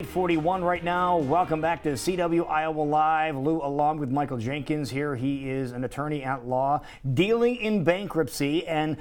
41 right now. Welcome back to CW Iowa Live. Lou, along with Michael Jankins here. He is an attorney at law dealing in bankruptcy, and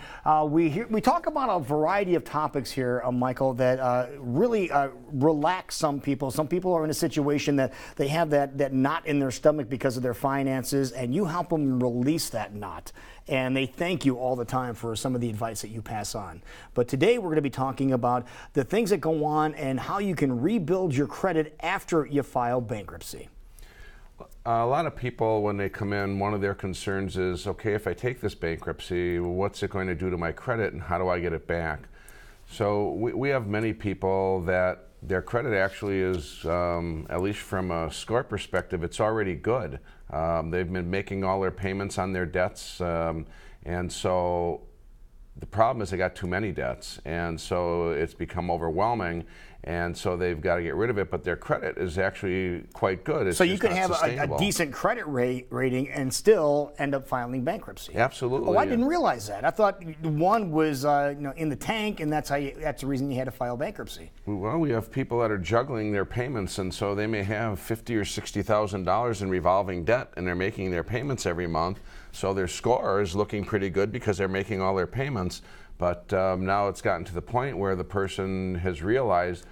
we talk about a variety of topics here, Michael, that really relax some people. Some people are in a situation that they have that knot in their stomach because of their finances, and you help them release that knot. And they thank you all the time for some of the advice that you pass on. But today we're going to be talking about the things that go on and how you can rebuild your credit after you file bankruptcy. A lot of people, when they come in, one of their concerns is, okay, if I take this bankruptcy, what's it going to do to my credit and how do I get it back? So we have many people that their credit actually is, at least from a score perspective, it's already good. They've been making all their payments on their debts, and so the problem is they got too many debts, and so it's become overwhelming, and so they've got to get rid of it, but their credit is actually quite good. It's so you could have a decent credit rating and still end up filing bankruptcy. Absolutely. Oh, I didn't realize that. I thought one was in the tank, and that's the reason you had to file bankruptcy. Well, we have people that are juggling their payments, and so they may have $50,000 or $60,000 in revolving debt, and they're making their payments every month. So their score is looking pretty good because they're making all their payments. But now it's gotten to the point where the person has realized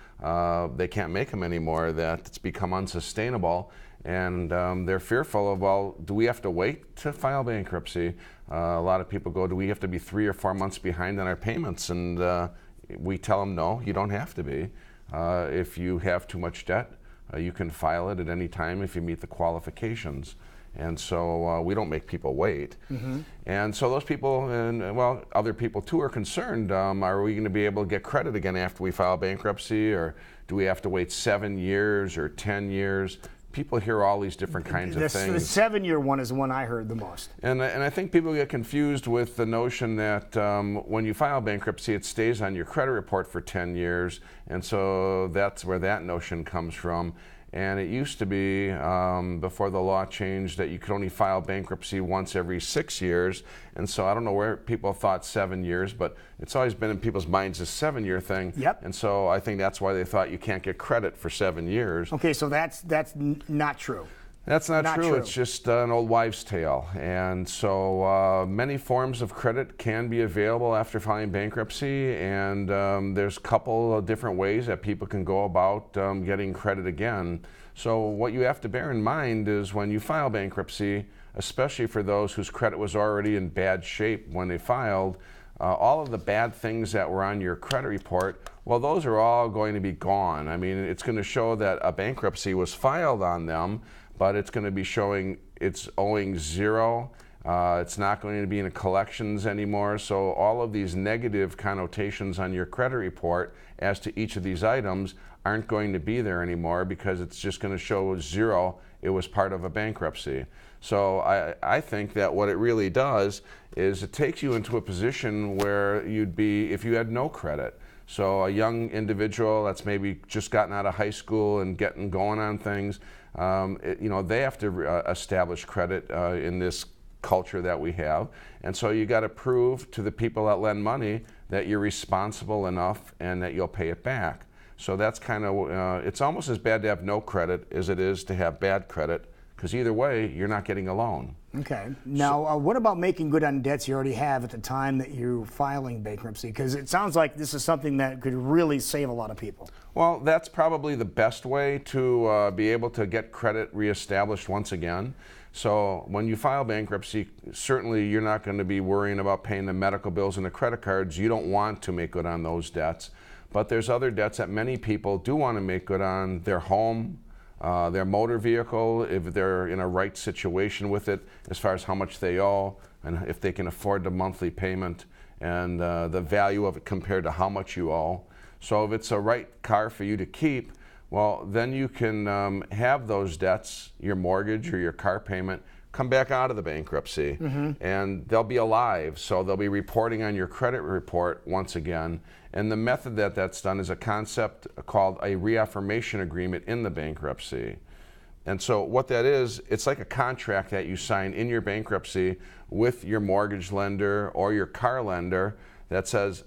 they can't make them anymore, that it's become unsustainable, and they're fearful of, well, do we have to wait to file bankruptcy? A lot of people go, do we have to be 3 or 4 months behind on our payments? And we tell them, no, you don't have to be. If you have too much debt, you can file it at any time if you meet the qualifications. And so we don't make people wait. Mm-hmm. And so those people, and well, other people too, are concerned. Are we going to be able to get credit again after we file bankruptcy, or do we have to wait 7 years or 10 years? People hear all these different kinds of things. The 7-year one is the one I heard the most. And I think people get confused with the notion that when you file bankruptcy, it stays on your credit report for 10 years. And so that's where that notion comes from. And it used to be, before the law changed, that you could only file bankruptcy once every 6 years. And so I don't know where people thought 7 years, but it's always been in people's minds a 7-year thing. Yep. And so I think that's why they thought you can't get credit for 7 years. Okay, so that's not true. That's not true. It's just an old wives' tale. And so many forms of credit can be available after filing bankruptcy, and there's a couple of different ways that people can go about getting credit again. So what you have to bear in mind is when you file bankruptcy, especially for those whose credit was already in bad shape when they filed, all of the bad things that were on your credit report, well, those are all going to be gone. I mean, it's going to show that a bankruptcy was filed on them, but it's going to be showing it's owing zero. It's not going to be in collections anymore. So all of these negative connotations on your credit report as to each of these items aren't going to be there anymore, because it's just going to show zero. It was part of a bankruptcy. So I think that what it really does is it takes you into a position where you'd be if you had no credit. So a young individual that's maybe just gotten out of high school and getting going on things, they have to establish credit in this culture that we have. And so you got to prove to the people that lend money that you're responsible enough and that you'll pay it back. So that's kind of, it's almost as bad to have no credit as it is to have bad credit, because either way, you're not getting a loan. Okay. Now, what about making good on debts you already have at the time that you're filing bankruptcy? Because it sounds like this is something that could really save a lot of people. Well, that's probably the best way to be able to get credit reestablished once again. So when you file bankruptcy, certainly you're not going to be worrying about paying the medical bills and the credit cards. You don't want to make good on those debts. But there's other debts that many people do want to make good on: their home, their motor vehicle, if they're in a right situation with it as far as how much they owe and if they can afford the monthly payment, and the value of it compared to how much you owe. So if it's a right car for you to keep, well, then you can have those debts, your mortgage or your car payment, come back out of the bankruptcy, and they'll be alive. So they'll be reporting on your credit report once again. And the method that that's done is a concept called a reaffirmation agreement in the bankruptcy. And so what that is, it's like a contract that you sign in your bankruptcy with your mortgage lender or your car lender that says,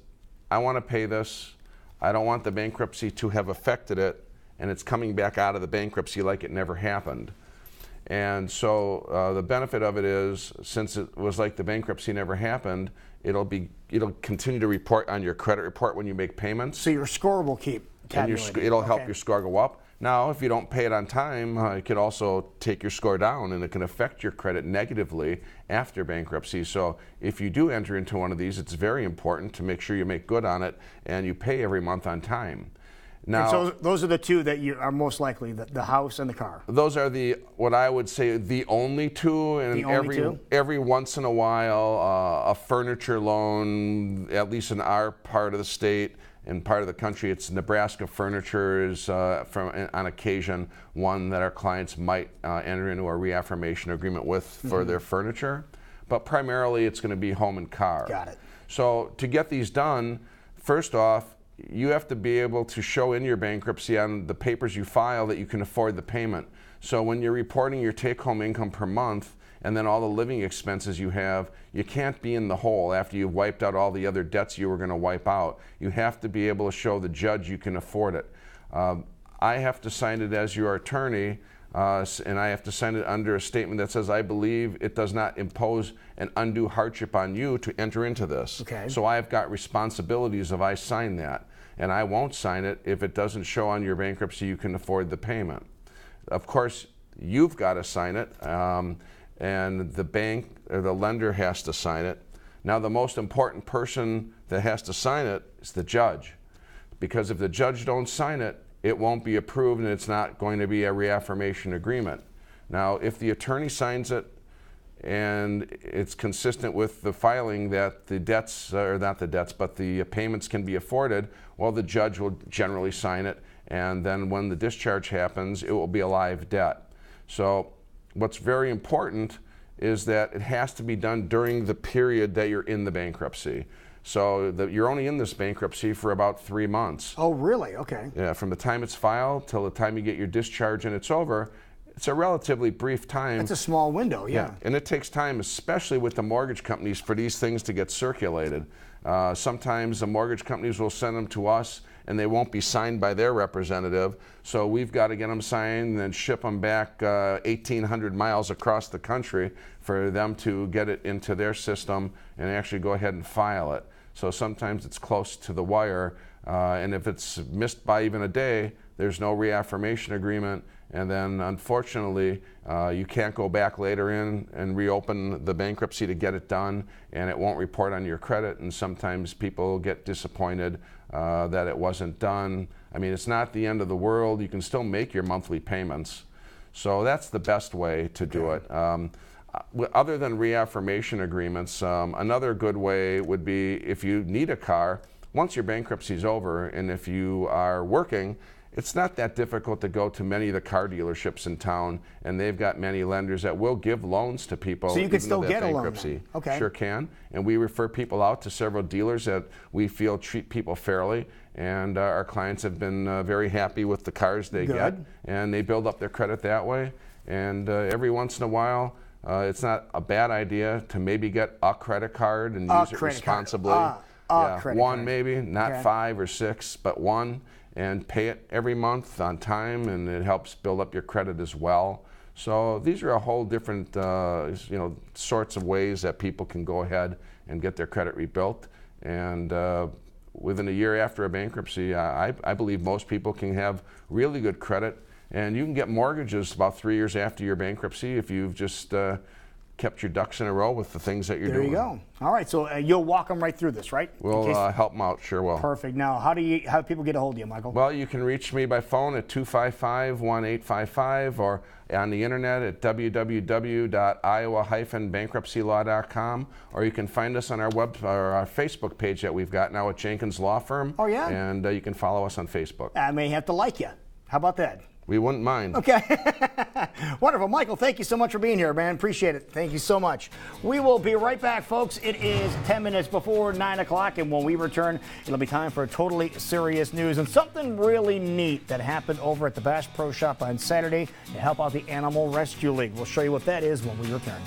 I want to pay this. I don't want the bankruptcy to have affected it, and it's coming back out of the bankruptcy like it never happened. And so the benefit of it is, since it was like the bankruptcy never happened, it'll continue to report on your credit report when you make payments. So your score will keep tabulating. And it'll help your score go up. Now, if you don't pay it on time, it could also take your score down, and it can affect your credit negatively after bankruptcy. So if you do enter into one of these, it's very important to make sure you make good on it and you pay every month on time. Now, and so those are the two that you are most likely, the house and the car. Those are what I would say the only two, and every once in a while a furniture loan, at least in our part of the state and part of the country, it's Nebraska Furniture is on occasion one that our clients might enter into a reaffirmation agreement with for their furniture, but primarily it's going to be home and car. Got it. So to get these done, first off, you have to be able to show in your bankruptcy on the papers you file that you can afford the payment. So when you're reporting your take-home income per month and then all the living expenses you have, you can't be in the hole after you've wiped out all the other debts you were going to wipe out. You have to be able to show the judge you can afford it. I have to sign it as your attorney, and I have to sign it under a statement that says I believe it does not impose an undue hardship on you to enter into this. Okay. So I've got responsibilities if I sign that, and I won't sign it if it doesn't show on your bankruptcy you can afford the payment. Of course, you've got to sign it, and the bank or the lender has to sign it. Now, the most important person that has to sign it is the judge, because if the judge don't sign it, it won't be approved, and it's not going to be a reaffirmation agreement. Now, if the attorney signs it and it's consistent with the filing that the debts, or not the debts, but the payments can be afforded, well, the judge will generally sign it, and then when the discharge happens, it will be a live debt. So what's very important is that it has to be done during the period that you're in the bankruptcy. So you're only in this bankruptcy for about 3 months. Oh, really? Okay. Yeah, from the time it's filed till the time you get your discharge and it's over, it's a relatively brief time. It's a small window, yeah. And it takes time, especially with the mortgage companies, for these things to get circulated. Sometimes the mortgage companies will send them to us and they won't be signed by their representative, so we've got to get them signed and then ship them back 1,800 miles across the country for them to get it into their system and actually go ahead and file it. So sometimes it's close to the wire, and if it's missed by even a day, there's no reaffirmation agreement, and then unfortunately you can't go back later in and reopen the bankruptcy to get it done, and it won't report on your credit, and sometimes people get disappointed that it wasn't done. I mean, it's not the end of the world. You can still make your monthly payments. So that's the best way to do it. Other than reaffirmation agreements, another good way would be if you need a car, once your bankruptcy is over and if you are working, it's not that difficult to go to many of the car dealerships in town, and they've got many lenders that will give loans to people. So you can still get bankruptcy. A loan. Okay. Sure can. And we refer people out to several dealers that we feel treat people fairly, and our clients have been very happy with the cars they get, and they build up their credit that way. And every once in a while, it's not a bad idea to maybe get a credit card and use it responsibly. One maybe, not 5 or 6, but one, and pay it every month on time, and it helps build up your credit as well. So these are a whole different sorts of ways that people can go ahead and get their credit rebuilt. And within a year after a bankruptcy, I believe most people can have really good credit. And you can get mortgages about 3 years after your bankruptcy if you've just kept your ducks in a row with the things that you're doing. There you go. All right, so you'll walk them right through this, right? We'll help them out, sure will. Perfect. Now, how do people get a hold of you, Michael? Well, you can reach me by phone at 255-1855 or on the internet at www.iowa-bankruptcylaw.com, or you can find us on our our Facebook page that we've got now at Jankins Law Firm. Oh, yeah? And you can follow us on Facebook. I may have to like you. How about that? We wouldn't mind. Okay. Wonderful. Michael, thank you so much for being here, man. Appreciate it. Thank you so much. We will be right back, folks. It is 10 minutes before 9 o'clock, and when we return, it'll be time for totally serious news and something really neat that happened over at the Bass Pro Shop on Saturday to help out the Animal Rescue League. We'll show you what that is when we return.